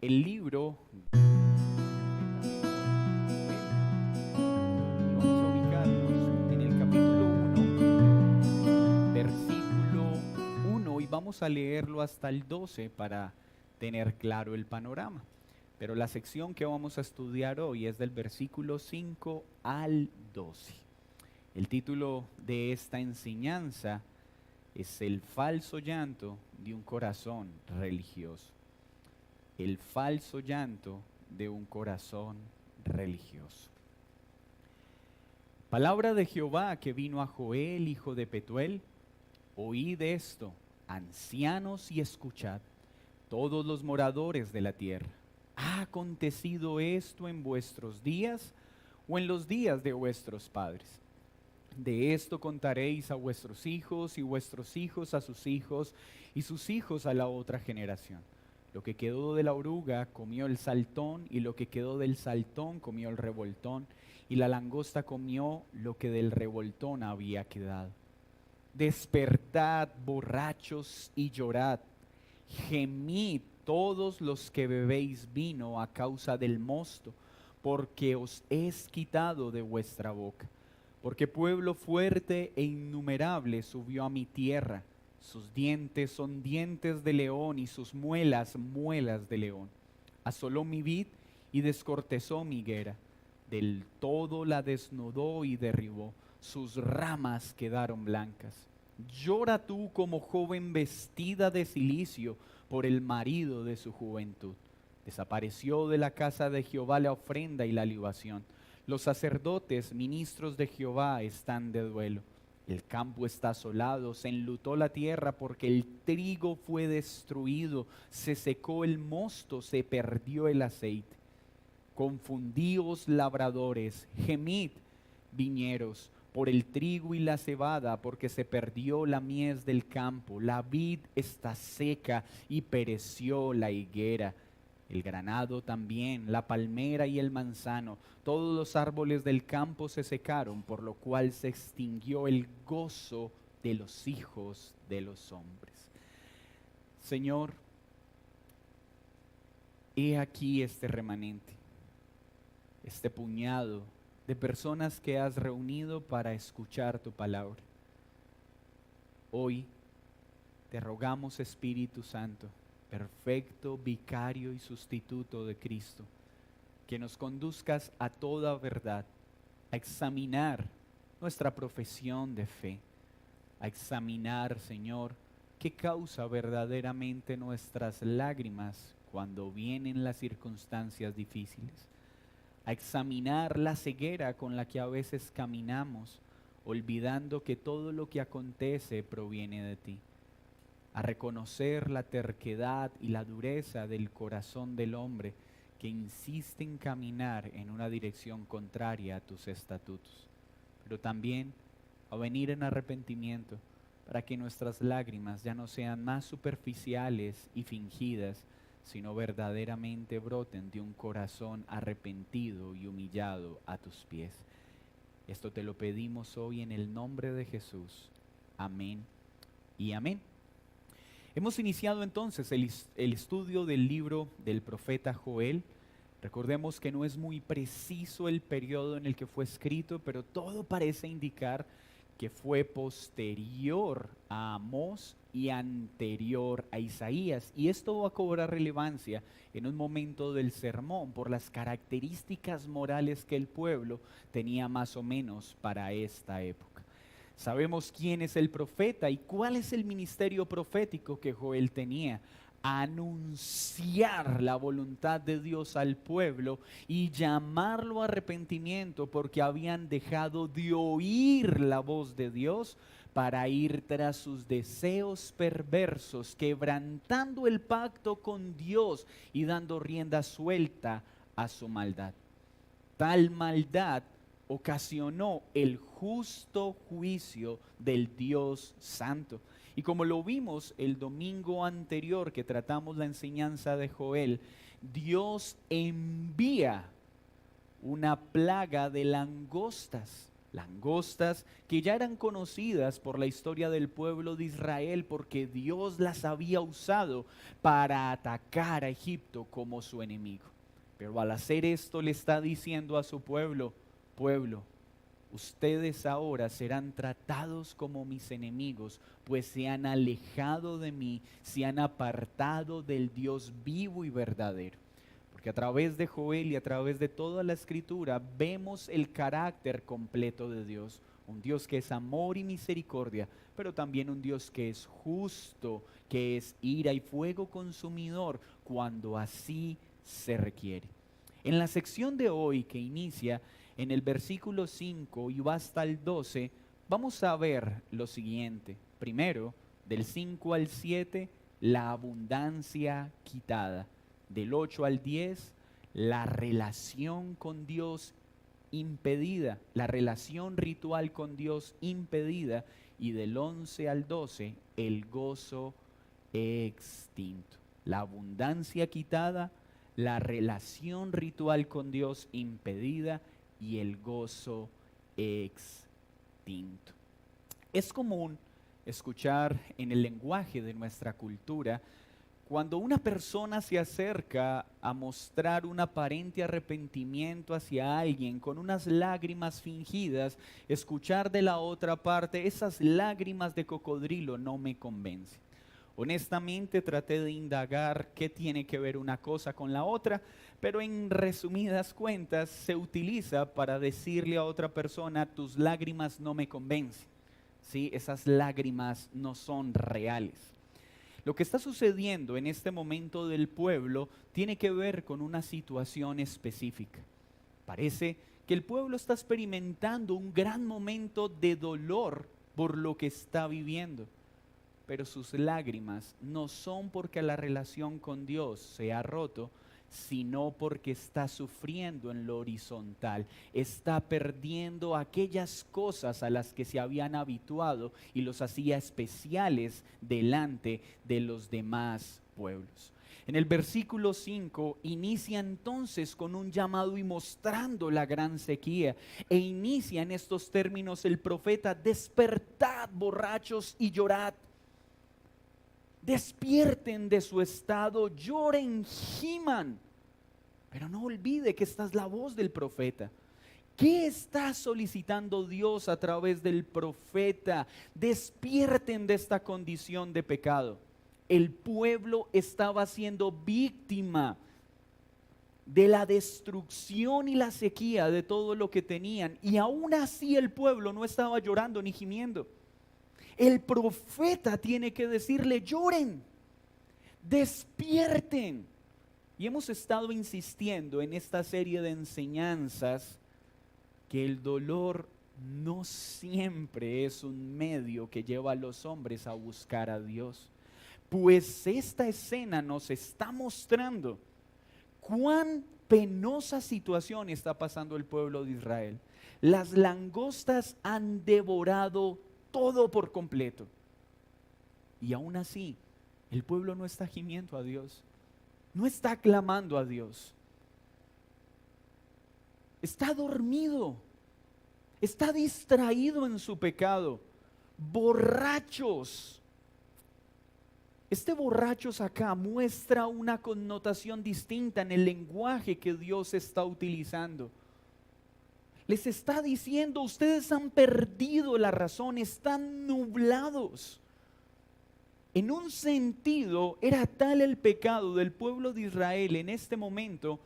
el libro. Vamos a ubicarnos en el capítulo 1, versículo 1, y vamos a leerlo hasta el 12 para tener claro el panorama. Pero la sección que vamos a estudiar hoy es del versículo 5 al 12. El título de esta enseñanza es El falso llanto de un corazón religioso. El falso llanto de un corazón religioso. Palabra de Jehová que vino a Joel, hijo de Petuel. Oíd esto, ancianos, y escuchad, todos los moradores de la tierra. ¿Ha acontecido esto en vuestros días o en los días de vuestros padres? De esto contaréis a vuestros hijos y vuestros hijos a sus hijos y sus hijos a la otra generación. Lo que quedó de la oruga comió el saltón, y lo que quedó del saltón comió el revoltón, y la langosta comió lo que del revoltón había quedado. Despertad, borrachos, y llorad. Gemid todos los que bebéis vino a causa del mosto, porque os es quitado de vuestra boca. Porque pueblo fuerte e innumerable subió a mi tierra. Sus dientes son dientes de león, y sus muelas, muelas de león. Asoló mi vid y descortezó mi higuera. Del todo la desnudó y derribó. Sus ramas quedaron blancas. Llora tú como joven vestida de cilicio por el marido de su juventud. Desapareció de la casa de Jehová la ofrenda y la libación. Los sacerdotes, ministros de Jehová, están de duelo. El campo está asolado, se enlutó la tierra porque el trigo fue destruido, se secó el mosto, se perdió el aceite. Confundíos labradores, gemid viñeros por el trigo y la cebada, porque se perdió la mies del campo. La vid está seca y pereció la higuera. El granado también, la palmera y el manzano, todos los árboles del campo se secaron, por lo cual se extinguió el gozo de los hijos de los hombres. Señor, he aquí este remanente, este puñado de personas que has reunido para escuchar tu palabra. Hoy te rogamos, Espíritu Santo, perfecto vicario y sustituto de Cristo, que nos conduzcas a toda verdad, a examinar nuestra profesión de fe, a examinar, Señor, qué causa verdaderamente nuestras lágrimas cuando vienen las circunstancias difíciles, a examinar la ceguera con la que a veces caminamos, olvidando que todo lo que acontece proviene de ti, a reconocer la terquedad y la dureza del corazón del hombre que insiste en caminar en una dirección contraria a tus estatutos, pero también a venir en arrepentimiento para que nuestras lágrimas ya no sean más superficiales y fingidas, sino verdaderamente broten de un corazón arrepentido y humillado a tus pies. Esto te lo pedimos hoy en el nombre de Jesús. Amén y amén. Hemos iniciado entonces el estudio del libro del profeta Joel. Recordemos que no es muy preciso el periodo en el que fue escrito, pero todo parece indicar que fue posterior a Amós y anterior a Isaías. Y esto va a cobrar relevancia en un momento del sermón por las características morales que el pueblo tenía más o menos para esta época. Sabemos quién es el profeta y cuál es el ministerio profético que Joel tenía: anunciar la voluntad de Dios al pueblo y llamarlo a arrepentimiento porque habían dejado de oír la voz de Dios para ir tras sus deseos perversos, quebrantando el pacto con Dios y dando rienda suelta a su maldad. Tal maldad ocasionó el justo juicio del Dios Santo. Y como lo vimos el domingo anterior que tratamos la enseñanza de Joel, Dios envía una plaga de langostas langostas que ya eran conocidas por la historia del pueblo de Israel porque Dios las había usado para atacar a Egipto como su enemigo. Pero al hacer esto le está diciendo a su pueblo, pueblo, ustedes ahora serán tratados como mis enemigos, pues se han alejado de mí, se han apartado del Dios vivo y verdadero. Porque a través de Joel y a través de toda la escritura vemos el carácter completo de Dios. Un Dios que es amor y misericordia, pero también un Dios que es justo, que es ira y fuego consumidor cuando así se requiere. En la sección de hoy que inicia en el versículo 5 y va hasta el 12, vamos a ver lo siguiente. Primero, del 5 al 7, la abundancia quitada. Del 8 al 10, la relación con Dios impedida, la relación ritual con Dios impedida. Y del 11 al 12, el gozo extinto. La abundancia quitada, la relación ritual con Dios impedida y el gozo extinto. Es común escuchar en el lenguaje de nuestra cultura cuando una persona se acerca a mostrar un aparente arrepentimiento hacia alguien con unas lágrimas fingidas, escuchar de la otra parte, esas lágrimas de cocodrilo no me convencen. Honestamente traté de indagar qué tiene que ver una cosa con la otra, pero en resumidas cuentas se utiliza para decirle a otra persona, tus lágrimas no me convencen. ¿Sí? Esas lágrimas no son reales. Lo que está sucediendo en este momento del pueblo tiene que ver con una situación específica. Parece que el pueblo está experimentando un gran momento de dolor por lo que está viviendo. Pero sus lágrimas no son porque la relación con Dios se ha roto, sino porque está sufriendo en lo horizontal, está perdiendo aquellas cosas a las que se habían habituado y los hacía especiales delante de los demás pueblos. En el versículo 5 inicia entonces con un llamado y mostrando la gran sequía, e inicia en estos términos el profeta: despertad, borrachos, y llorad. Despierten de su estado, lloren, giman. Pero no olvide que esta es la voz del profeta. ¿Qué está solicitando Dios a través del profeta? Despierten de esta condición de pecado. El pueblo estaba siendo víctima de la destrucción y la sequía de todo lo que tenían. Y aún así el pueblo no estaba llorando ni gimiendo. El profeta tiene que decirle: lloren, despierten. Y hemos estado insistiendo en esta serie de enseñanzas que el dolor no siempre es un medio que lleva a los hombres a buscar a Dios. Pues esta escena nos está mostrando cuán penosa situación está pasando el pueblo de Israel. Las langostas han devorado todo por completo. Y aún así, el pueblo no está gimiendo a Dios, no está clamando a Dios. Está dormido, está distraído en su pecado, borrachos. Este borrachos acá muestra una connotación distinta en el lenguaje que Dios está utilizando. Les está diciendo: ustedes han perdido la razón, están nublados. En un sentido, era tal el pecado del pueblo de Israel en este momento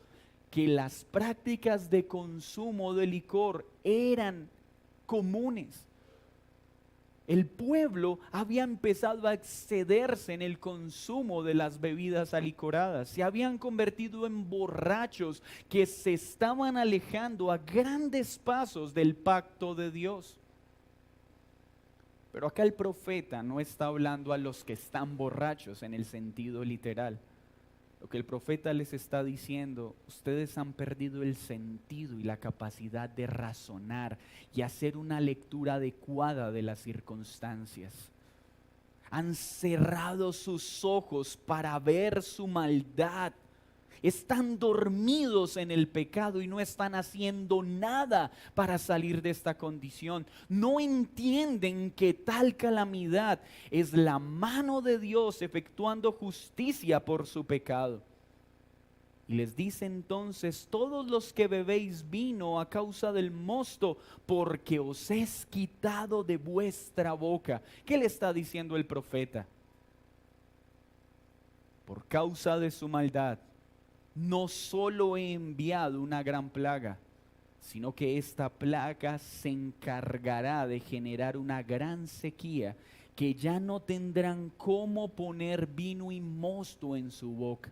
que las prácticas de consumo de licor eran comunes. El pueblo había empezado a excederse en el consumo de las bebidas alicoradas. Se habían convertido en borrachos que se estaban alejando a grandes pasos del pacto de Dios. Pero acá el profeta no está hablando a los que están borrachos en el sentido literal. Lo que el profeta les está diciendo: ustedes han perdido el sentido y la capacidad de razonar y hacer una lectura adecuada de las circunstancias. Han cerrado sus ojos para ver su maldad. Están dormidos en el pecado y no están haciendo nada para salir de esta condición. No entienden que tal calamidad es la mano de Dios efectuando justicia por su pecado. Y les dice entonces: todos los que bebéis vino a causa del mosto, porque os es quitado de vuestra boca. ¿Qué le está diciendo el profeta? Por causa de su maldad, no solo he enviado una gran plaga, sino que esta plaga se encargará de generar una gran sequía, que ya no tendrán cómo poner vino y mosto en su boca.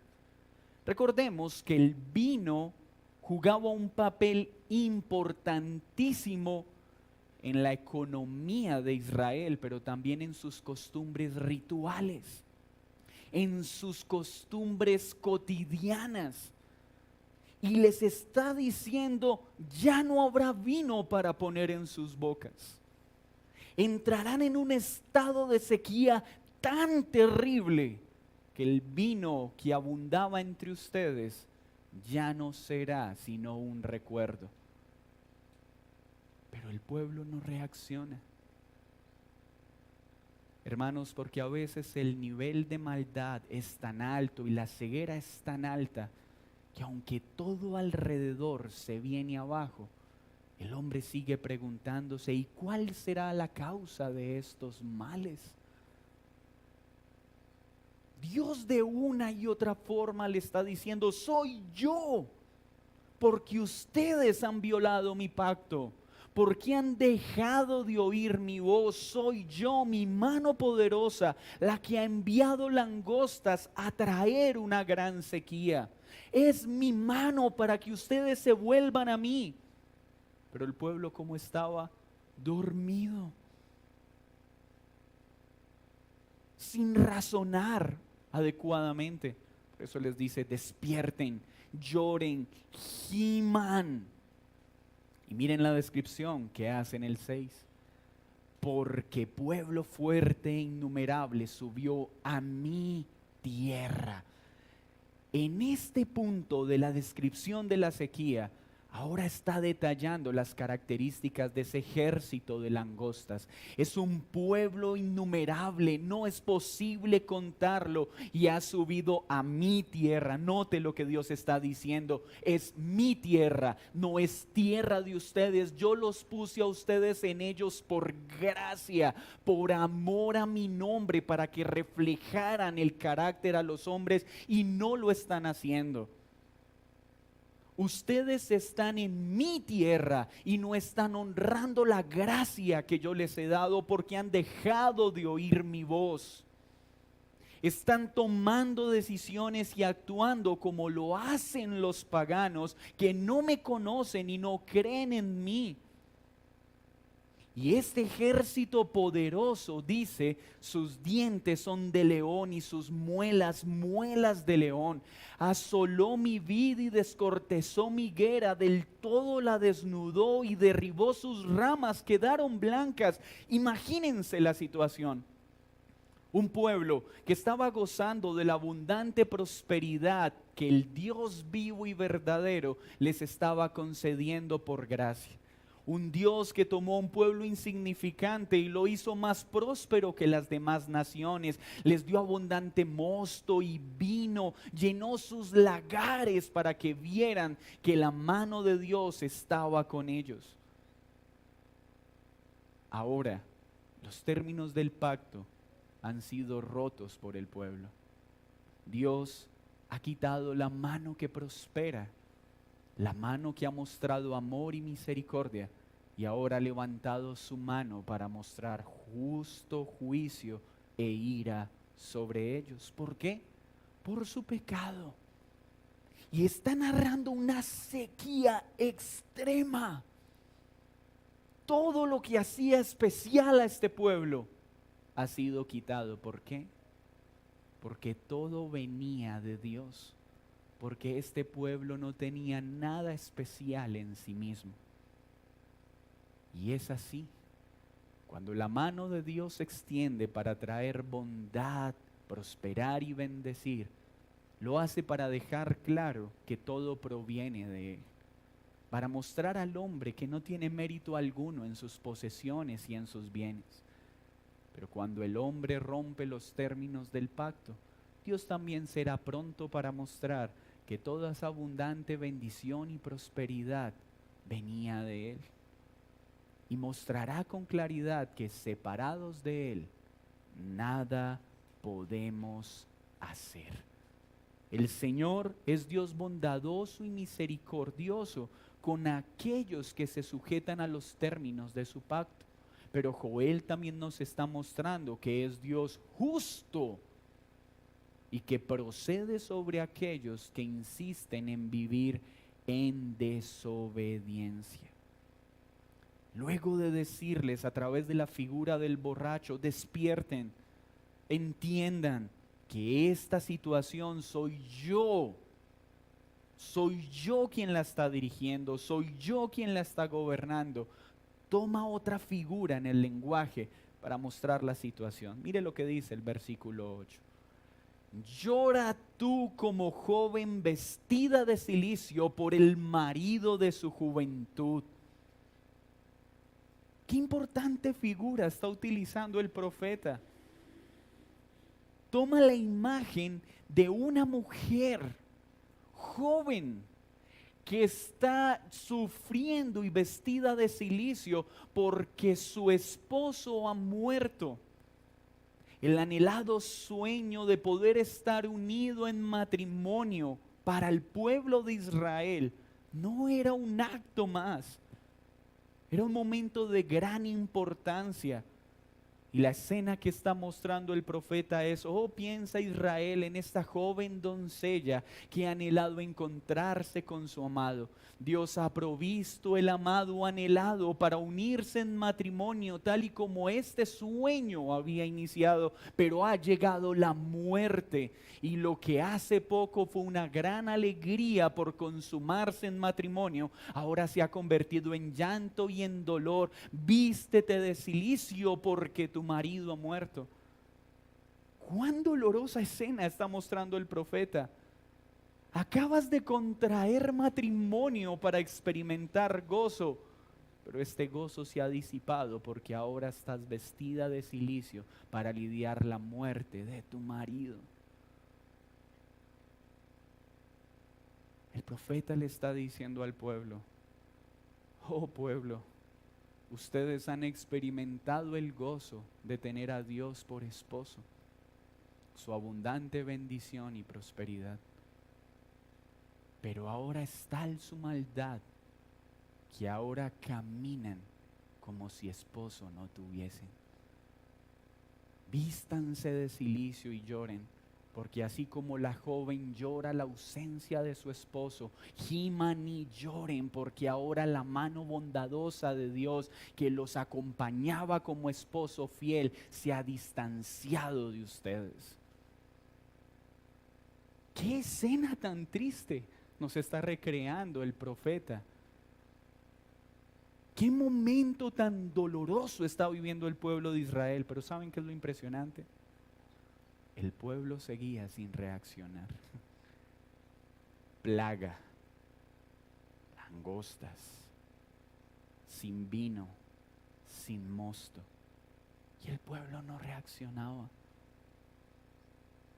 Recordemos que el vino jugaba un papel importantísimo en la economía de Israel, pero también en sus costumbres rituales, en sus costumbres cotidianas. Y les está diciendo: ya no habrá vino para poner en sus bocas. Entrarán en un estado de sequía tan terrible que el vino que abundaba entre ustedes ya no será sino un recuerdo. Pero el pueblo no reacciona. Hermanos, porque a veces el nivel de maldad es tan alto y la ceguera es tan alta, que aunque todo alrededor se viene abajo, el hombre sigue preguntándose: ¿y cuál será la causa de estos males? Dios de una y otra forma le está diciendo: soy yo, porque ustedes han violado mi pacto, porque han dejado de oír mi voz. Soy yo, mi mano poderosa, la que ha enviado langostas a traer una gran sequía. Es mi mano para que ustedes se vuelvan a mí. Pero el pueblo, ¿cómo estaba? Dormido, sin razonar adecuadamente. Por eso les dice: despierten, lloren, giman. Y miren la descripción que hace en el 6. Porque pueblo fuerte e innumerable subió a mi tierra. En este punto de la descripción de la sequía, ahora está detallando las características de ese ejército de langostas. Es un pueblo innumerable, no es posible contarlo, y ha subido a mi tierra. Note lo que Dios está diciendo: es mi tierra, no es tierra de ustedes. Yo los puse a ustedes en ellos por gracia, por amor a mi nombre, para que reflejaran el carácter a los hombres, y no lo están haciendo. Ustedes están en mi tierra y no están honrando la gracia que yo les he dado, porque han dejado de oír mi voz. Están tomando decisiones y actuando como lo hacen los paganos, que no me conocen y no creen en mí. Y este ejército poderoso dice: sus dientes son de león y sus muelas, muelas de león. Asoló mi vid y descortezó mi higuera, del todo la desnudó y derribó sus ramas, quedaron blancas. Imagínense la situación. Un pueblo que estaba gozando de la abundante prosperidad que el Dios vivo y verdadero les estaba concediendo por gracia. Un Dios que tomó un pueblo insignificante y lo hizo más próspero que las demás naciones. Les dio abundante mosto y vino, llenó sus lagares para que vieran que la mano de Dios estaba con ellos. Ahora, los términos del pacto han sido rotos por el pueblo. Dios ha quitado la mano que prospera, la mano que ha mostrado amor y misericordia, y ahora ha levantado su mano para mostrar justo juicio e ira sobre ellos. ¿Por qué? Por su pecado. Y está narrando una sequía extrema. Todo lo que hacía especial a este pueblo ha sido quitado. ¿Por qué? Porque todo venía de Dios. Porque este pueblo no tenía nada especial en sí mismo. Y es así. Cuando la mano de Dios se extiende para traer bondad, prosperar y bendecir, Lo hace para dejar claro que todo proviene de Él, para mostrar al hombre que no tiene mérito alguno en sus posesiones y en sus bienes. Pero cuando el hombre rompe los términos del pacto, Dios también será pronto para mostrar que toda esa abundante bendición y prosperidad venía de Él. Y mostrará con claridad que separados de Él, nada podemos hacer. El Señor es Dios bondadoso y misericordioso con aquellos que se sujetan a los términos de su pacto. Pero Joel también nos está mostrando que es Dios justo y que procede sobre aquellos que insisten en vivir en desobediencia. Luego de decirles a través de la figura del borracho, despierten, entiendan que esta situación soy yo quien la está dirigiendo, soy yo quien la está gobernando. Toma otra figura en el lenguaje para mostrar la situación. Mire lo que dice el versículo 8. Llora tú como joven vestida de cilicio por el marido de su juventud. Qué importante figura está utilizando el profeta. Toma la imagen de una mujer joven que está sufriendo y vestida de cilicio porque su esposo ha muerto. El anhelado sueño de poder estar unido en matrimonio para el pueblo de Israel no era un acto más, era un momento de gran importancia. Y la escena que está mostrando el profeta es, oh, piensa Israel en esta joven doncella que ha anhelado encontrarse con su amado. Dios ha provisto el amado anhelado para unirse en matrimonio tal y como este sueño había iniciado, pero ha llegado la muerte. Y lo que hace poco fue una gran alegría por consumarse en matrimonio, ahora se ha convertido en llanto y en dolor. Vístete de cilicio porque tu marido ha muerto. Cuán dolorosa escena está mostrando el profeta. Acabas de contraer matrimonio para experimentar gozo, pero este gozo se ha disipado porque ahora estás vestida de cilicio para lidiar la muerte de tu marido. El profeta le está diciendo al pueblo, oh pueblo, ustedes han experimentado el gozo de tener a Dios por esposo, su abundante bendición y prosperidad. Pero ahora es tal su maldad que ahora caminan como si esposo no tuviesen. Vístanse de cilicio y lloren, porque así como la joven llora la ausencia de su esposo, giman y lloren, porque ahora la mano bondadosa de Dios que los acompañaba como esposo fiel se ha distanciado de ustedes. ¡Qué escena tan triste nos está recreando el profeta! ¡Qué momento tan doloroso está viviendo el pueblo de Israel! Pero ¿saben qué es lo impresionante? El pueblo seguía sin reaccionar. Plaga, langostas, sin vino, sin mosto. Y el pueblo no reaccionaba.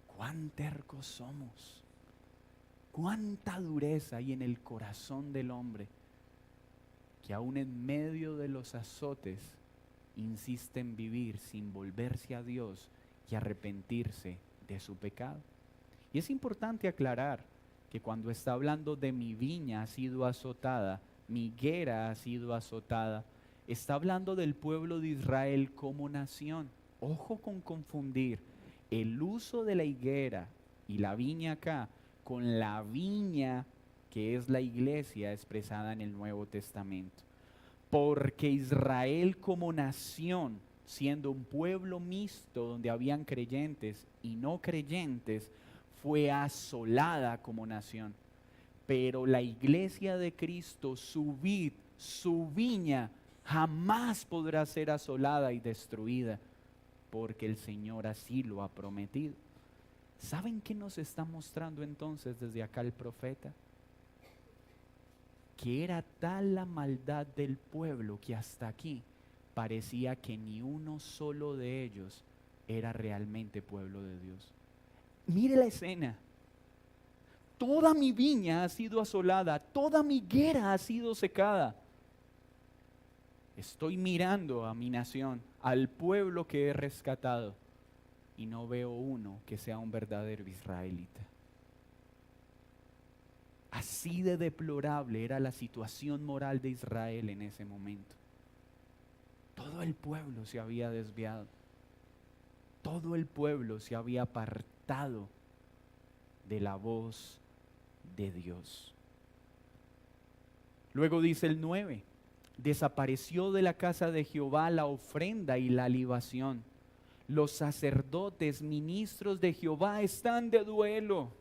¡Cuán tercos somos! ¡Cuánta dureza hay en el corazón del hombre! Que aún en medio de los azotes insiste en vivir sin volverse a Dios y arrepentirse de su pecado. Y es importante aclarar que cuando está hablando de mi viña ha sido azotada, mi higuera ha sido azotada, está hablando del pueblo de Israel como nación. Ojo con confundir el uso de la higuera y la viña acá con la viña que es la iglesia expresada en el Nuevo Testamento. Porque Israel como nación, siendo un pueblo mixto donde habían creyentes y no creyentes, fue asolada como nación. Pero la iglesia de Cristo, su vid, su viña, jamás podrá ser asolada y destruida, porque el Señor así lo ha prometido. ¿Saben qué nos está mostrando entonces desde acá el profeta? Que era tal la maldad del pueblo que hasta aquí parecía que ni uno solo de ellos era realmente pueblo de Dios. Mire la escena. Toda mi viña ha sido asolada, toda mi higuera ha sido secada. Estoy mirando a mi nación, al pueblo que he rescatado, y no veo uno que sea un verdadero israelita. Así de deplorable era la situación moral de Israel en ese momento. Todo el pueblo se había desviado. Todo el pueblo se había apartado de la voz de Dios. Luego dice el 9, desapareció de la casa de Jehová la ofrenda y la libación. Los sacerdotes, ministros de Jehová están de duelo.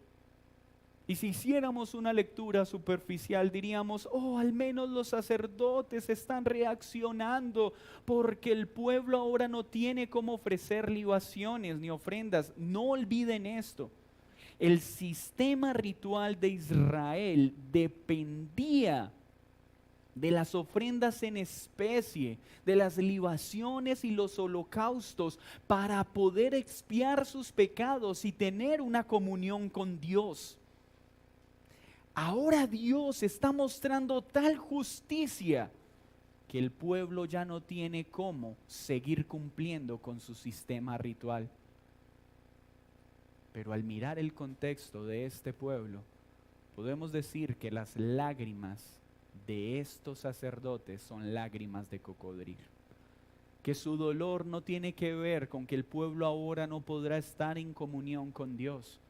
Y si hiciéramos una lectura superficial diríamos, al menos los sacerdotes están reaccionando porque el pueblo ahora no tiene cómo ofrecer libaciones ni ofrendas. No olviden esto. El sistema ritual de Israel dependía de las ofrendas en especie, de las libaciones y los holocaustos para poder expiar sus pecados y tener una comunión con Dios. Ahora Dios está mostrando tal justicia que el pueblo ya no tiene cómo seguir cumpliendo con su sistema ritual. Pero al mirar el contexto de este pueblo, podemos decir que las lágrimas de estos sacerdotes son lágrimas de cocodrilo. Que su dolor no tiene que ver con que el pueblo ahora no podrá estar en comunión con Dios,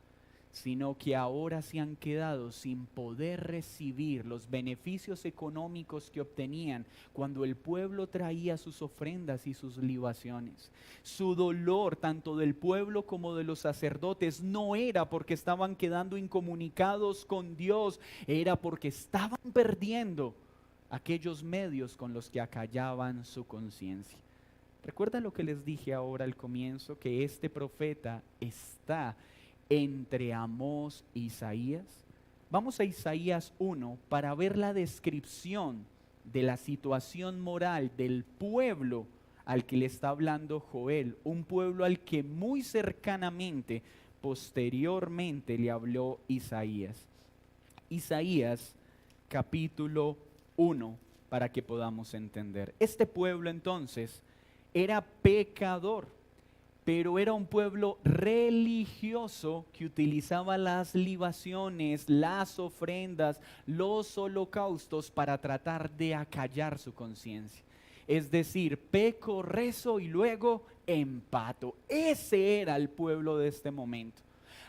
sino que ahora se han quedado sin poder recibir los beneficios económicos que obtenían cuando el pueblo traía sus ofrendas y sus libaciones. Su dolor, tanto del pueblo como de los sacerdotes, no era porque estaban quedando incomunicados con Dios, era porque estaban perdiendo aquellos medios con los que acallaban su conciencia. ¿Recuerda lo que les dije ahora al comienzo? Que este profeta está entre Amós e Isaías. Vamos a Isaías 1 para ver la descripción de la situación moral del pueblo al que le está hablando Joel, un pueblo al que muy cercanamente, posteriormente le habló Isaías. Isaías capítulo 1 para que podamos entender. Este pueblo entonces era pecador, pero era un pueblo religioso que utilizaba las libaciones, las ofrendas, los holocaustos para tratar de acallar su conciencia. Es decir, peco, rezo y luego empato. Ese era el pueblo de este momento.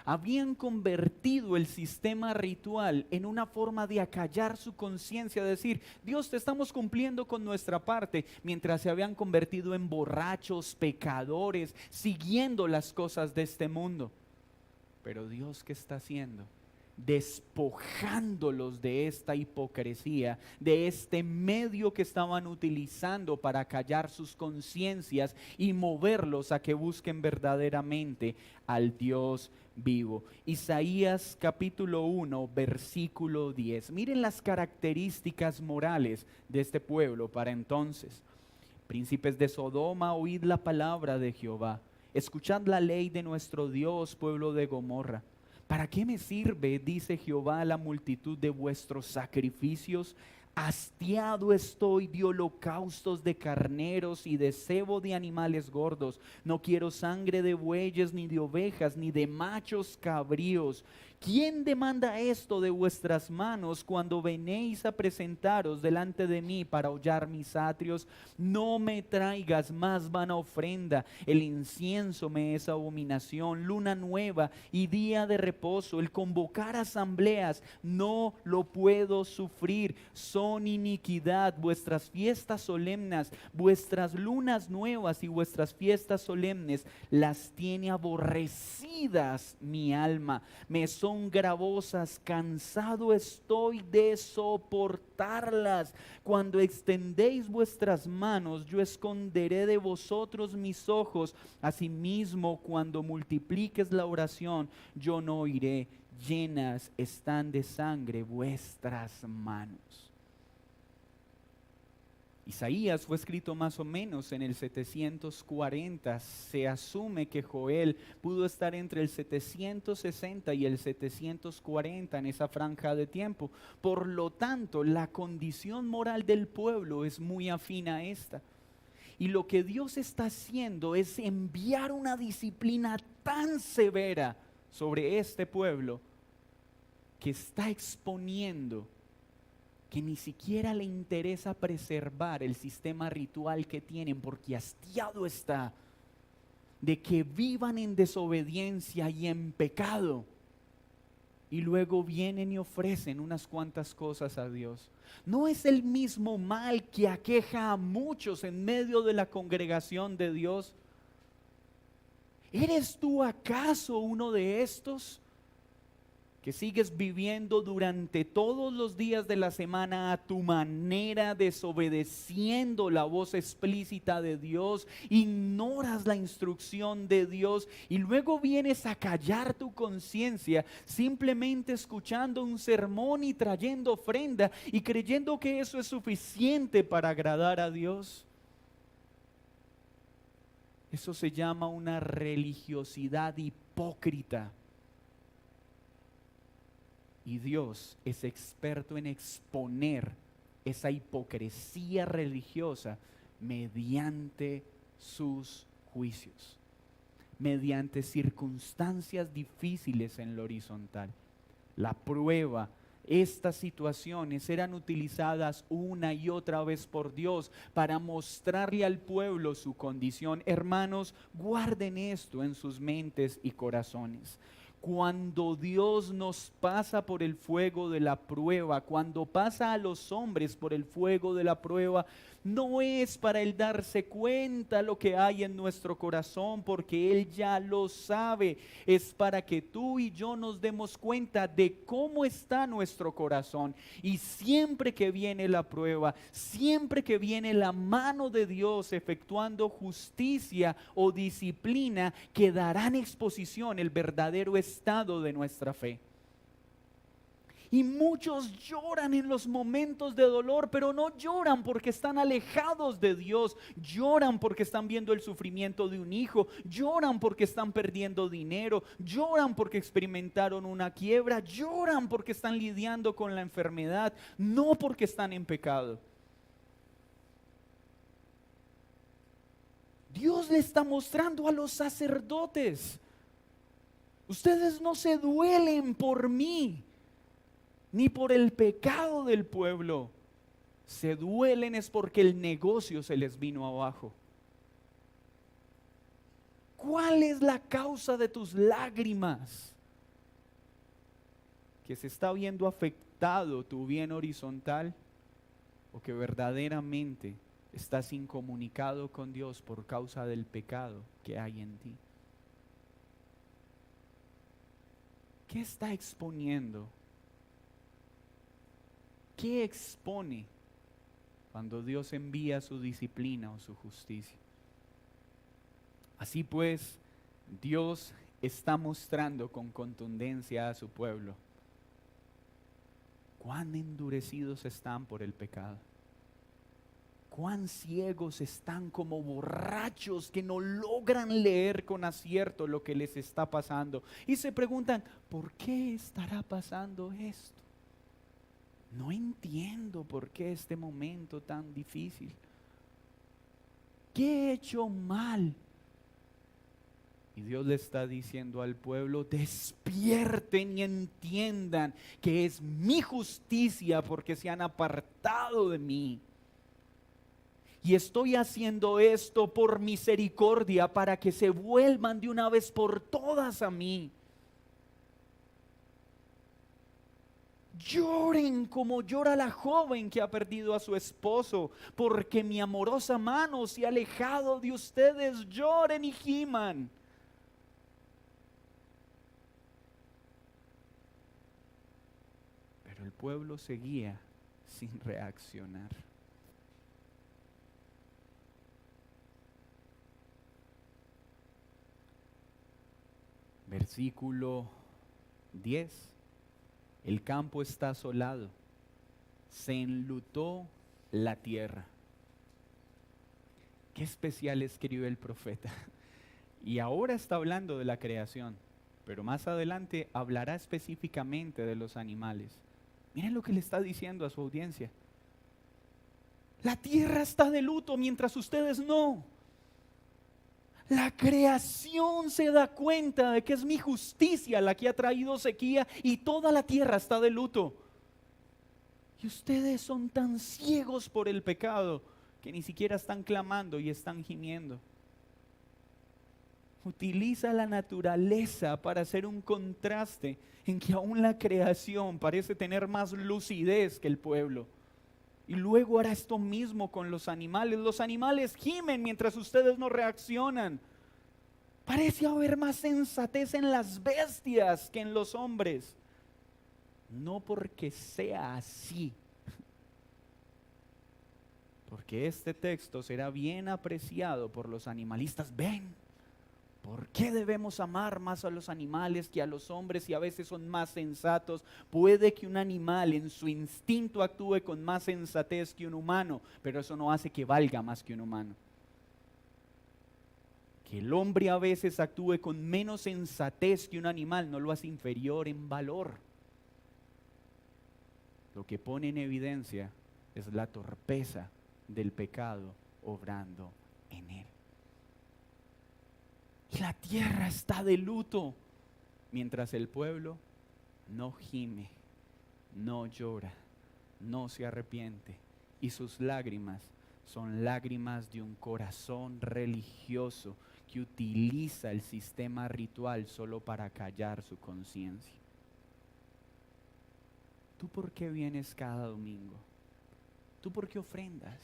Habían convertido el sistema ritual en una forma de acallar su conciencia, decir, Dios, te estamos cumpliendo con nuestra parte, mientras se habían convertido en borrachos, pecadores, siguiendo las cosas de este mundo. Pero Dios, ¿qué está haciendo? Despojándolos de esta hipocresía, de este medio que estaban utilizando para callar sus conciencias y moverlos a que busquen verdaderamente al Dios vivo. Isaías capítulo 1 versículo 10. Miren las características morales de este pueblo para entonces. Príncipes de Sodoma, oíd la palabra de Jehová. Escuchad la ley de nuestro Dios, pueblo de Gomorra. ¿Para qué me sirve, dice Jehová, la multitud de vuestros sacrificios? Hastiado estoy de holocaustos de carneros y de cebo de animales gordos. No quiero sangre de bueyes, ni de ovejas, ni de machos cabríos. ¿Quién demanda esto de vuestras manos cuando venéis a presentaros delante de mí para hollar mis atrios? No me traigas más vana ofrenda. El incienso me es abominación, luna nueva y día de reposo. El convocar asambleas no lo puedo sufrir. Son iniquidad vuestras fiestas solemnes, vuestras lunas nuevas y vuestras fiestas solemnes las tiene aborrecidas mi alma. Me son son gravosas, cansado estoy de soportarlas. Cuando extendéis vuestras manos, yo esconderé de vosotros mis ojos. Asimismo, cuando multipliques la oración, yo no oiré. Llenas están de sangre vuestras manos. Isaías fue escrito más o menos en el 740. Se asume que Joel pudo estar entre el 760 y el 740 en esa franja de tiempo. Por lo tanto, la condición moral del pueblo es muy afín a esta. Y lo que Dios está haciendo es enviar una disciplina tan severa sobre este pueblo que está exponiendo que ni siquiera le interesa preservar el sistema ritual que tienen, porque hastiado está de que vivan en desobediencia y en pecado, y luego vienen y ofrecen unas cuantas cosas a Dios. ¿No es el mismo mal que aqueja a muchos en medio de la congregación de Dios? ¿Eres tú acaso uno de estos que sigues viviendo durante todos los días de la semana a tu manera, desobedeciendo la voz explícita de Dios, ignoras la instrucción de Dios y luego vienes a callar tu conciencia simplemente escuchando un sermón y trayendo ofrenda y creyendo que eso es suficiente para agradar a Dios? Eso se llama una religiosidad hipócrita. Y Dios es experto en exponer esa hipocresía religiosa mediante sus juicios, mediante circunstancias difíciles en lo horizontal. La prueba, estas situaciones eran utilizadas una y otra vez por Dios para mostrarle al pueblo su condición. Hermanos, guarden esto en sus mentes y corazones. Cuando Dios nos pasa por el fuego de la prueba, cuando pasa a los hombres por el fuego de la prueba, no es para Él darse cuenta lo que hay en nuestro corazón, porque Él ya lo sabe. Es para que tú y yo nos demos cuenta de cómo está nuestro corazón. Y siempre que viene la prueba, siempre que viene la mano de Dios efectuando justicia o disciplina, quedará en exposición el verdadero estado de nuestra fe. Y muchos lloran en los momentos de dolor, pero no lloran porque están alejados de Dios. Lloran porque están viendo el sufrimiento de un hijo. Lloran porque están perdiendo dinero. Lloran porque experimentaron una quiebra. Lloran porque están lidiando con la enfermedad, no porque están en pecado. Dios le está mostrando a los sacerdotes: ustedes no se duelen por mí, ni por el pecado del pueblo. Se duelen es porque el negocio se les vino abajo. ¿Cuál es la causa de tus lágrimas? ¿Que se está viendo afectado tu bien horizontal? ¿O que verdaderamente estás incomunicado con Dios por causa del pecado que hay en ti? ¿Qué está exponiendo? ¿Qué expone cuando Dios envía su disciplina o su justicia? Así pues, Dios está mostrando con contundencia a su pueblo cuán endurecidos están por el pecado, cuán ciegos están como borrachos que no logran leer con acierto lo que les está pasando y se preguntan: ¿por qué estará pasando esto? No entiendo por qué este momento tan difícil. ¿Qué he hecho mal? Y Dios le está diciendo al pueblo: despierten y entiendan que es mi justicia porque se han apartado de mí. Y estoy haciendo esto por misericordia, para que se vuelvan de una vez por todas a mí. Lloren como llora la joven que ha perdido a su esposo, porque mi amorosa mano se ha alejado de ustedes. Lloren y giman. pueblo seguía sin reaccionar. Versículo 10. El campo está asolado, se enlutó la tierra. Qué especial escribe el profeta. Y ahora está hablando de la creación, pero más adelante hablará específicamente de los animales. Miren lo que le está diciendo a su audiencia. La tierra está de luto mientras ustedes no. La creación se da cuenta de que es mi justicia la que ha traído sequía y toda la tierra está de luto. Y ustedes son tan ciegos por el pecado que ni siquiera están clamando y están gimiendo. Utiliza la naturaleza para hacer un contraste en que aún la creación parece tener más lucidez que el pueblo. Y luego hará esto mismo con los animales. Los animales gimen mientras ustedes no reaccionan. Parece haber más sensatez en las bestias que en los hombres. No porque sea así, porque este texto será bien apreciado por los animalistas. Ven, ¿por qué debemos amar más a los animales que a los hombres y a veces son más sensatos? Puede que un animal en su instinto actúe con más sensatez que un humano, pero eso no hace que valga más que un humano. Que el hombre a veces actúe con menos sensatez que un animal no lo hace inferior en valor. Lo que pone en evidencia es la torpeza del pecado obrando en él. Y la tierra está de luto, mientras el pueblo no gime, no llora, no se arrepiente, y sus lágrimas son lágrimas de un corazón religioso que utiliza el sistema ritual solo para callar su conciencia. ¿Tú por qué vienes cada domingo? ¿Tú por qué ofrendas?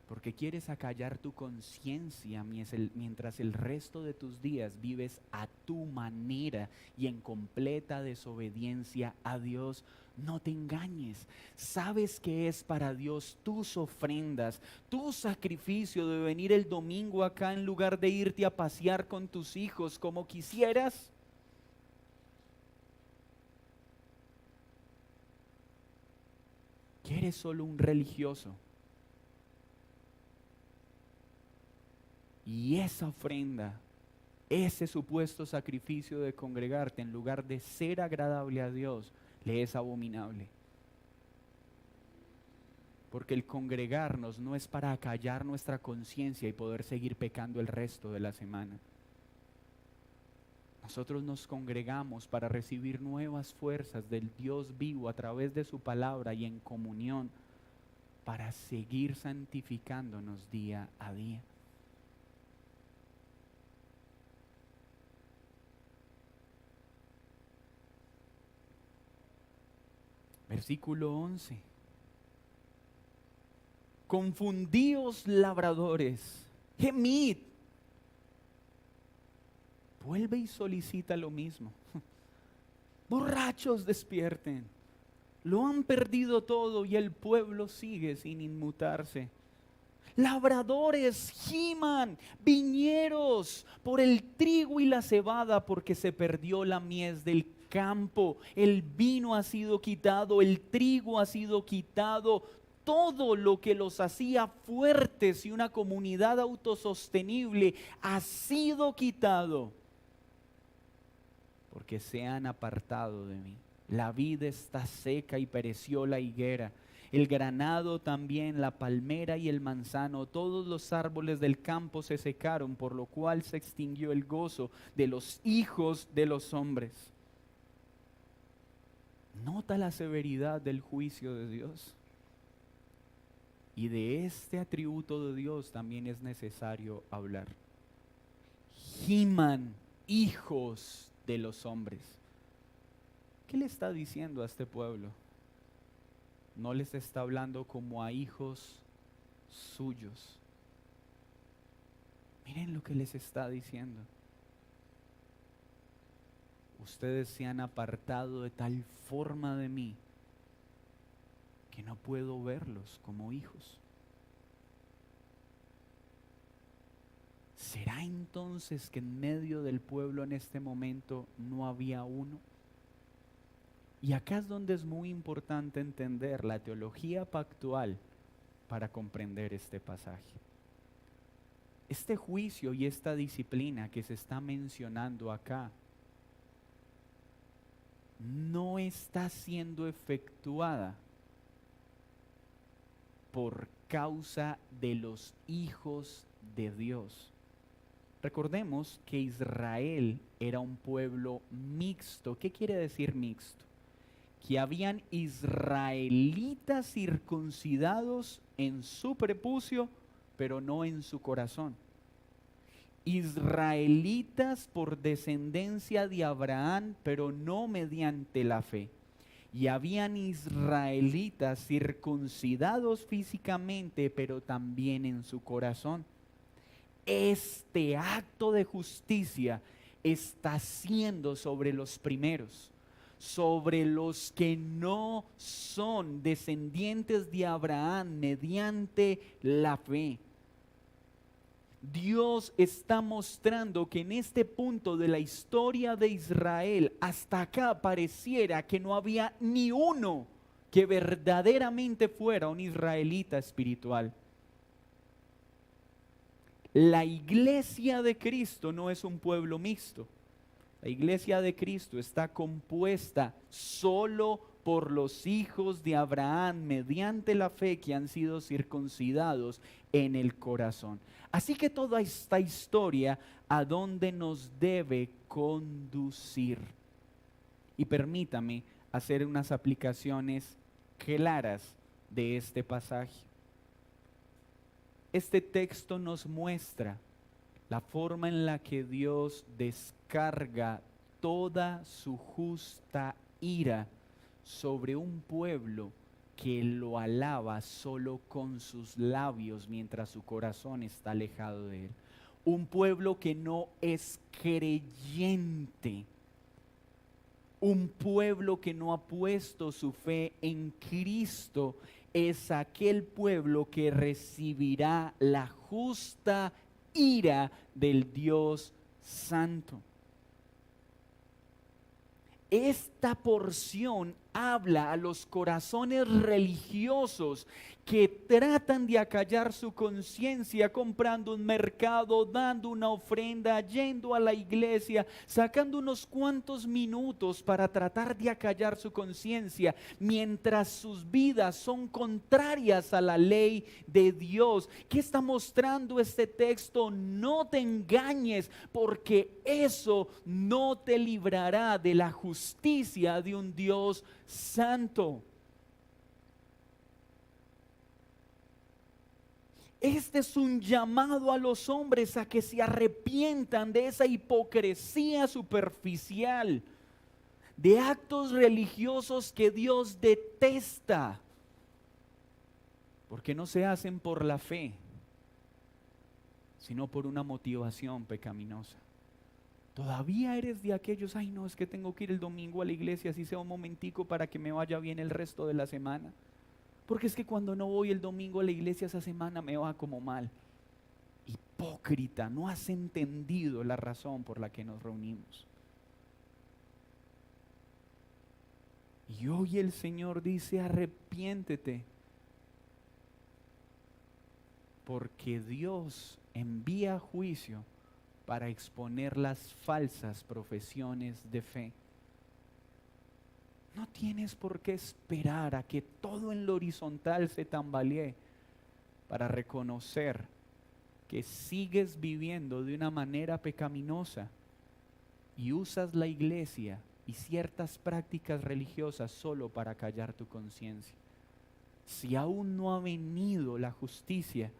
Porque quieres acallar tu conciencia mientras el resto de tus días vives a tu manera y en completa desobediencia a Dios. No te engañes. Sabes que es para Dios tus ofrendas, tu sacrificio de venir el domingo acá en lugar de irte a pasear con tus hijos como quisieras. Que eres solo un religioso. Y esa ofrenda, ese supuesto sacrificio de congregarte en lugar de ser agradable a Dios, le es abominable. Porque el congregarnos no es para acallar nuestra conciencia y poder seguir pecando el resto de la semana. Nosotros nos congregamos para recibir nuevas fuerzas del Dios vivo a través de su palabra y en comunión para seguir santificándonos día a día. Versículo 11. Confundíos labradores, gemid. Vuelve y solicita lo mismo. Borrachos, despierten. Lo han perdido todo y el pueblo sigue sin inmutarse. Labradores, giman, viñeros por el trigo y la cebada, porque se perdió la mies del campo. El vino ha sido quitado, el trigo ha sido quitado. Todo lo que los hacía fuertes y una comunidad autosostenible ha sido quitado, porque se han apartado de mí. La vid está seca y pereció la higuera. El granado también, la palmera y el manzano, todos los árboles del campo se secaron, por lo cual se extinguió el gozo de los hijos de los hombres. Nota la severidad del juicio de Dios. Y de este atributo de Dios también es necesario hablar. Giman, hijos de los hombres. ¿Qué le está diciendo a este pueblo? No les está hablando como a hijos suyos. Miren lo que les está diciendo. ustedes se han apartado de tal forma de mí que no puedo verlos como hijos. ¿Será entonces que en medio del pueblo en este momento no había uno? Y acá es donde es muy importante entender la teología pactual para comprender este pasaje. Este juicio y esta disciplina que se está mencionando acá no está siendo efectuada por causa de los hijos de Dios. Recordemos que Israel era un pueblo mixto. ¿Qué quiere decir mixto? Que habían israelitas circuncidados en su prepucio, pero no en su corazón. Israelitas por descendencia de Abraham, pero no mediante la fe. Y habían israelitas circuncidados físicamente, pero también en su corazón. Este acto de justicia está siendo sobre los primeros, sobre los que no son descendientes de Abraham mediante la fe. Dios está mostrando que en este punto de la historia de Israel, hasta acá pareciera que no había ni uno que verdaderamente fuera un israelita espiritual. La iglesia de Cristo no es un pueblo mixto. La iglesia de Cristo está compuesta solo por los hijos de Abraham mediante la fe que han sido circuncidados en el corazón. Así que toda esta historia, ¿a dónde nos debe conducir? Y permítame hacer unas aplicaciones claras de este pasaje. Este texto nos muestra la forma en la que Dios descarga toda su justa ira sobre un pueblo que lo alaba solo con sus labios mientras su corazón está alejado de él. Un pueblo que no es creyente. Un pueblo que no ha puesto su fe en Cristo es aquel pueblo que recibirá la justa ira del Dios Santo. Esta porción habla a los corazones religiosos que tratan de acallar su conciencia comprando un mercado, dando una ofrenda, yendo a la iglesia, sacando unos cuantos minutos para tratar de acallar su conciencia, mientras sus vidas son contrarias a la ley de Dios. ¿Qué está mostrando este texto? No te engañes, porque eso no te librará de la justicia de un Dios santo. Este es un llamado a los hombres a que se arrepientan de esa hipocresía superficial, de actos religiosos que Dios detesta, porque no se hacen por la fe, sino por una motivación pecaminosa. Todavía eres de aquellos, ay no, es que tengo que ir el domingo a la iglesia, así sea un momentico para que me vaya bien el resto de la semana. Porque es que cuando no voy el domingo a la iglesia esa semana me va como mal. Hipócrita, no has entendido la razón por la que nos reunimos. Y hoy el Señor dice, arrepiéntete. Porque Dios envía juicio para exponer las falsas profesiones de fe. No tienes por qué esperar a que todo en lo horizontal se tambalee para reconocer que sigues viviendo de una manera pecaminosa y usas la iglesia y ciertas prácticas religiosas solo para callar tu conciencia. Si aún no ha venido la justicia,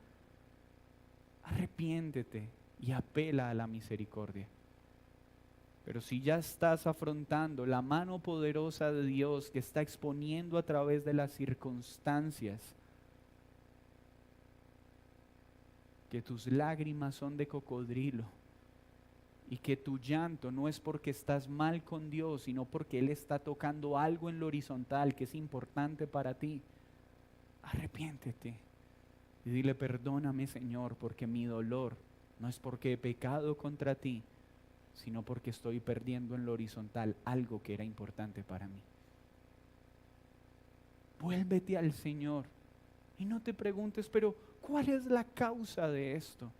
arrepiéntete y apela a la misericordia. Pero si ya estás afrontando la mano poderosa de Dios que está exponiendo a través de las circunstancias, que tus lágrimas son de cocodrilo, y que tu llanto no es porque estás mal con Dios, sino porque Él está tocando algo en lo horizontal que es importante para ti, arrepiéntete y dile: perdóname, Señor, porque mi dolor no es porque he pecado contra ti, sino porque estoy perdiendo en lo horizontal algo que era importante para mí. Vuélvete al Señor y no te preguntes: pero ¿cuál es la causa de esto?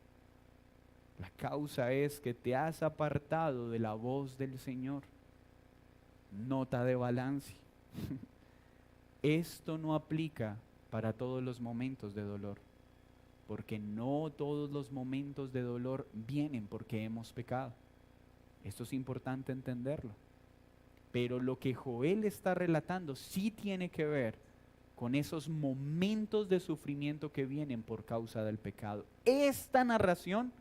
La causa es que te has apartado de la voz del Señor. Nota de balance. Esto no aplica para todos los momentos de dolor, porque no todos los momentos de dolor vienen porque hemos pecado. Esto es importante entenderlo. Pero lo que Joel está relatando sí tiene que ver con esos momentos de sufrimiento que vienen por causa del pecado. Esta narración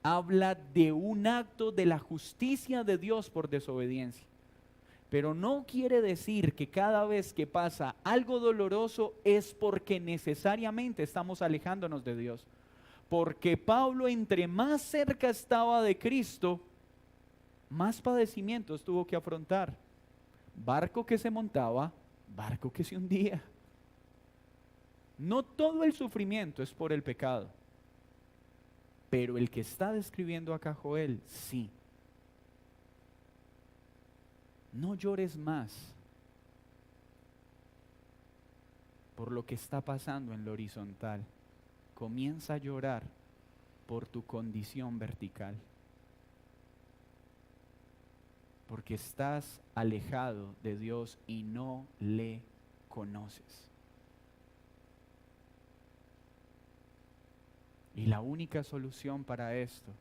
habla de un acto de la justicia de Dios por desobediencia. Pero no quiere decir que cada vez que pasa algo doloroso es porque necesariamente estamos alejándonos de Dios. Porque Pablo, entre más cerca estaba de Cristo, más padecimientos tuvo que afrontar. Barco que se montaba, barco que se hundía. No todo el sufrimiento es por el pecado, pero el que está describiendo acá Joel, sí. No llores más por lo que está pasando en lo horizontal. Comienza a llorar por tu condición vertical. Porque estás alejado de Dios y no le conoces. Y la única solución para esto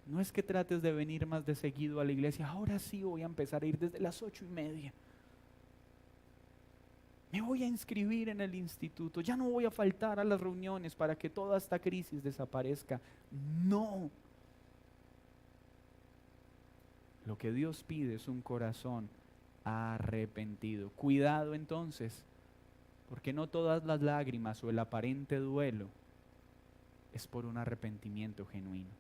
no es que trates de venir más de seguido a la iglesia. Ahora sí voy a empezar a ir desde las 8:30. Me voy a inscribir en el instituto. Ya no voy a faltar a las reuniones para que toda esta crisis desaparezca. No. Lo que Dios pide es un corazón arrepentido. Cuidado entonces, porque no todas las lágrimas o el aparente duelo es por un arrepentimiento genuino.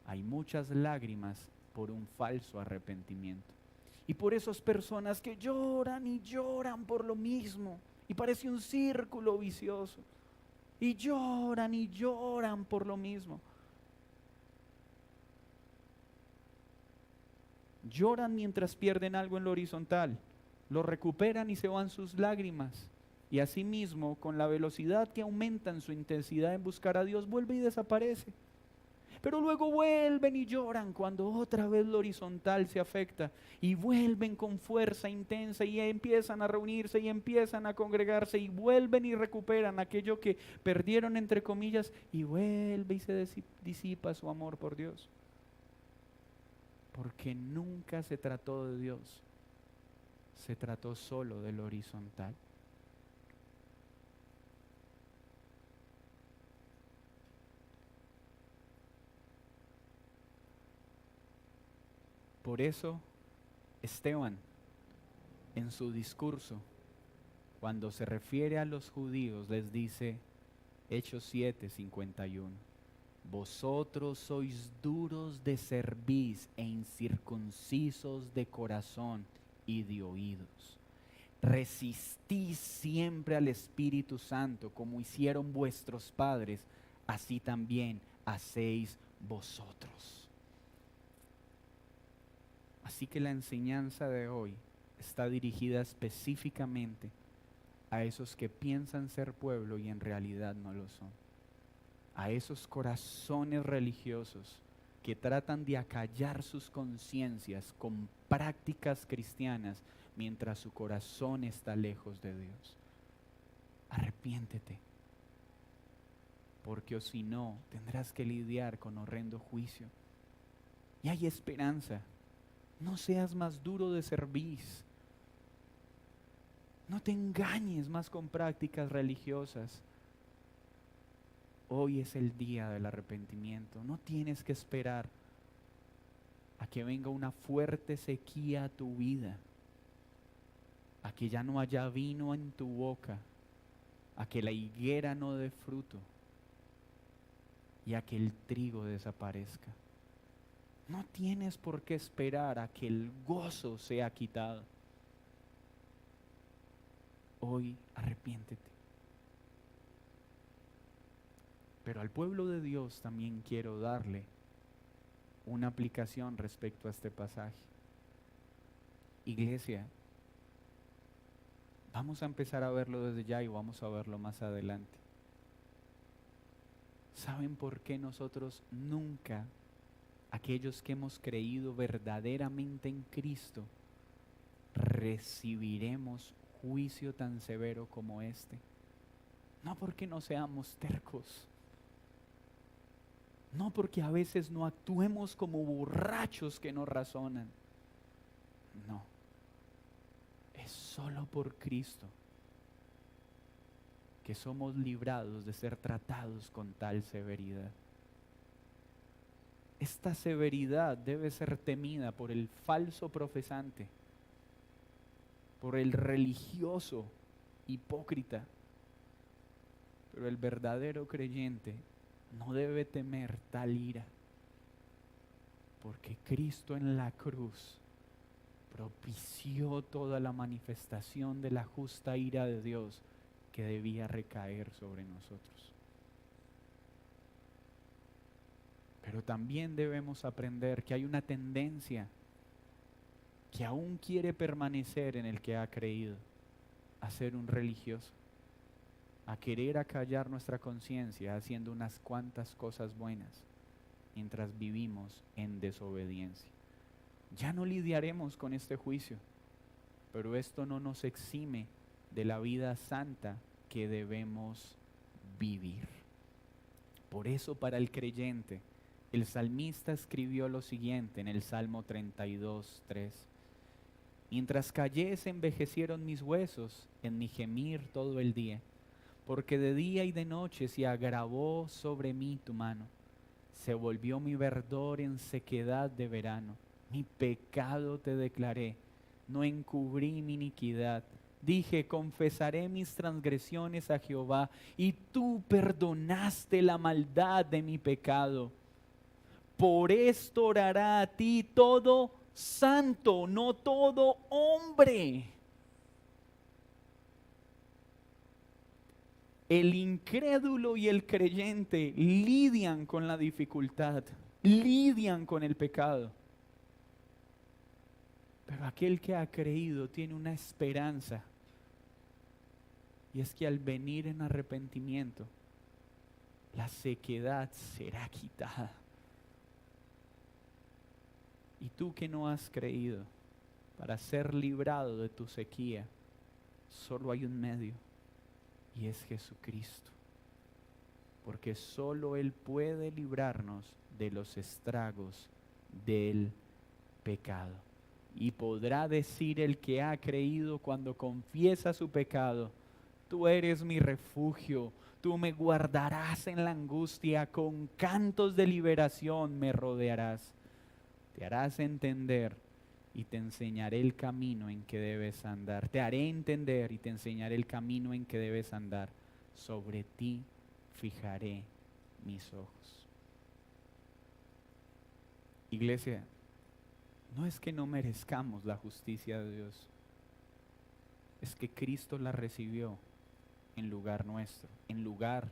Hay muchas lágrimas por un falso arrepentimiento. Y por esas personas que lloran y lloran por lo mismo, y parece un círculo vicioso, y lloran por lo mismo. Lloran mientras pierden algo en lo horizontal, lo recuperan y se van sus lágrimas. Y asimismo, con la velocidad que aumenta en su intensidad en buscar a Dios, vuelve y desaparece. Pero luego vuelven y lloran cuando otra vez lo horizontal se afecta, y vuelven con fuerza intensa y empiezan a reunirse y empiezan a congregarse y vuelven y recuperan aquello que perdieron, entre comillas, y vuelve y se disipa su amor por Dios. Porque nunca se trató de Dios, se trató solo del horizontal. Por eso, Esteban, en su discurso, cuando se refiere a los judíos, les dice, Hechos 7:51, vosotros sois duros de cerviz e incircuncisos de corazón y de oídos. Resistís siempre al Espíritu Santo, como hicieron vuestros padres, así también hacéis vosotros. Así que la enseñanza de hoy está dirigida específicamente a esos que piensan ser pueblo y en realidad no lo son. A esos corazones religiosos que tratan de acallar sus conciencias con prácticas cristianas mientras su corazón está lejos de Dios. Arrepiéntete, porque o si no tendrás que lidiar con horrendo juicio. Y hay esperanza. No seas más duro de cerviz. No te engañes más con prácticas religiosas. Hoy es el día del arrepentimiento. No tienes que esperar a que venga una fuerte sequía a tu vida, a que ya no haya vino en tu boca, a que la higuera no dé fruto y a que el trigo desaparezca. No tienes por qué esperar a que el gozo sea quitado. Hoy arrepiéntete. Pero al pueblo de Dios también quiero darle una aplicación respecto a este pasaje. Iglesia, vamos a empezar a verlo desde ya y vamos a verlo más adelante. ¿Saben por qué nosotros nunca, aquellos que hemos creído verdaderamente en Cristo, recibiremos juicio tan severo como este? No porque no seamos tercos, no porque a veces no actuemos como borrachos que no razonan, no, es solo por Cristo que somos librados de ser tratados con tal severidad. Esta severidad debe ser temida por el falso profesante, por el religioso hipócrita, pero el verdadero creyente no debe temer tal ira, porque Cristo en la cruz propició toda la manifestación de la justa ira de Dios que debía recaer sobre nosotros. Pero también debemos aprender que hay una tendencia que aún quiere permanecer en el que ha creído, a ser un religioso, a querer acallar nuestra conciencia haciendo unas cuantas cosas buenas mientras vivimos en desobediencia. Ya no lidiaremos con este juicio, pero esto no nos exime de la vida santa que debemos vivir. Por eso para el creyente, el salmista escribió lo siguiente en el Salmo 32:3. Mientras callé se envejecieron mis huesos en mi gemir todo el día, porque de día y de noche se agravó sobre mí tu mano. Se volvió mi verdor en sequedad de verano. Mi pecado te declaré, no encubrí mi iniquidad. Dije, confesaré mis transgresiones a Jehová, y tú perdonaste la maldad de mi pecado. Por esto orará a ti todo santo, no todo hombre. El incrédulo y el creyente lidian con la dificultad, lidian con el pecado. Pero aquel que ha creído tiene una esperanza, y es que al venir en arrepentimiento, la sequedad será quitada. Y tú que no has creído, para ser librado de tu sequía, solo hay un medio, y es Jesucristo. Porque solo Él puede librarnos de los estragos del pecado. Y podrá decir el que ha creído cuando confiesa su pecado: tú eres mi refugio, tú me guardarás en la angustia, con cantos de liberación me rodearás. Te harás entender y te enseñaré el camino en que debes andar. Te haré entender y te enseñaré el camino en que debes andar. Sobre ti fijaré mis ojos. Iglesia, no es que no merezcamos la justicia de Dios, es que Cristo la recibió en lugar nuestro, en lugar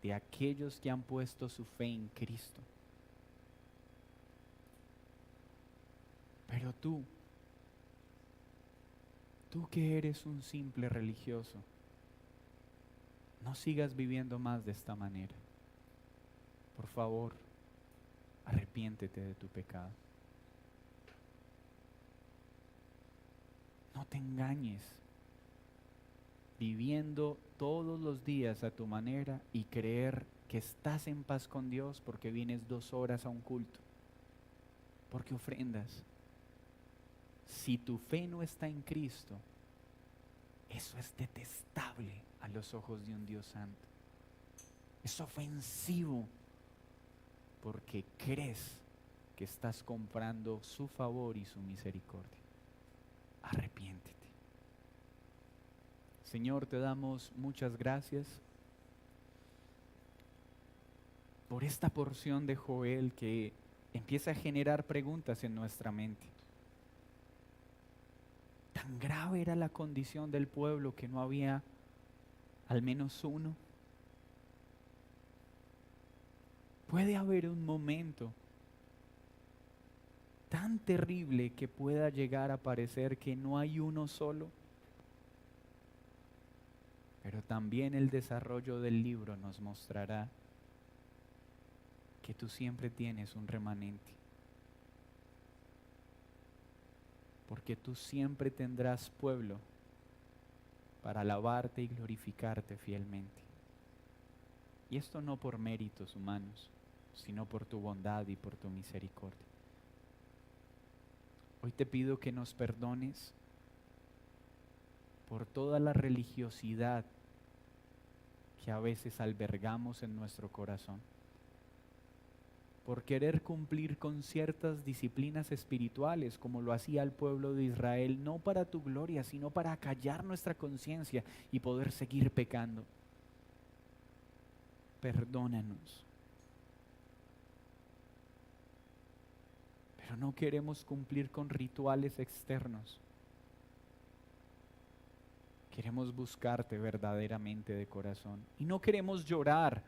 de aquellos que han puesto su fe en Cristo. Pero tú que eres un simple religioso, no sigas viviendo más de esta manera. Por favor, arrepiéntete de tu pecado. No te engañes, viviendo todos los días a tu manera y creer que estás en paz con Dios porque vienes 2 horas a un culto, porque ofrendas. Si tu fe no está en Cristo, eso es detestable a los ojos de un Dios santo. Es ofensivo porque crees que estás comprando su favor y su misericordia. Arrepiéntete. Señor, te damos muchas gracias por esta porción de Joel que empieza a generar preguntas en nuestra mente. Tan grave era la condición del pueblo que no había al menos uno. Puede haber un momento tan terrible que pueda llegar a parecer que no hay uno solo. Pero también el desarrollo del libro nos mostrará que tú siempre tienes un remanente. Porque tú siempre tendrás pueblo para alabarte y glorificarte fielmente. Y esto no por méritos humanos, sino por tu bondad y por tu misericordia. Hoy te pido que nos perdones por toda la religiosidad que a veces albergamos en nuestro corazón, por querer cumplir con ciertas disciplinas espirituales como lo hacía el pueblo de Israel, no para tu gloria, sino para acallar nuestra conciencia y poder seguir pecando. Perdónanos. Pero no queremos cumplir con rituales externos. Queremos buscarte verdaderamente de corazón. Y no queremos llorar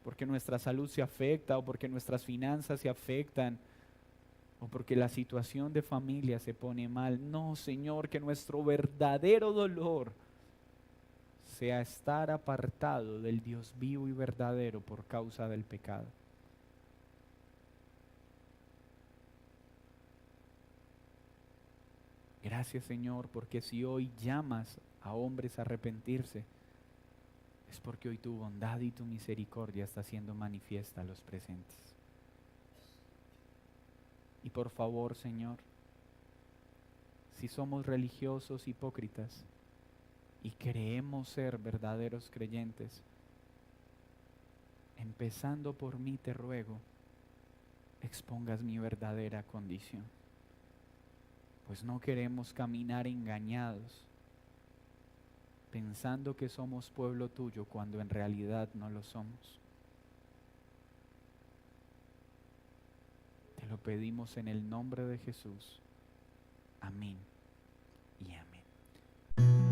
porque nuestra salud se afecta o porque nuestras finanzas se afectan o porque la situación de familia se pone mal. No, Señor, que nuestro verdadero dolor sea estar apartado del Dios vivo y verdadero por causa del pecado. Gracias, Señor, porque si hoy llamas a hombres a arrepentirse, es porque hoy tu bondad y tu misericordia está siendo manifiesta a los presentes. Y por favor, Señor, si somos religiosos hipócritas y creemos ser verdaderos creyentes, empezando por mí te ruego, expongas mi verdadera condición, pues no queremos caminar engañados, pensando que somos pueblo tuyo cuando en realidad no lo somos. Te lo pedimos en el nombre de Jesús. Amén y amén.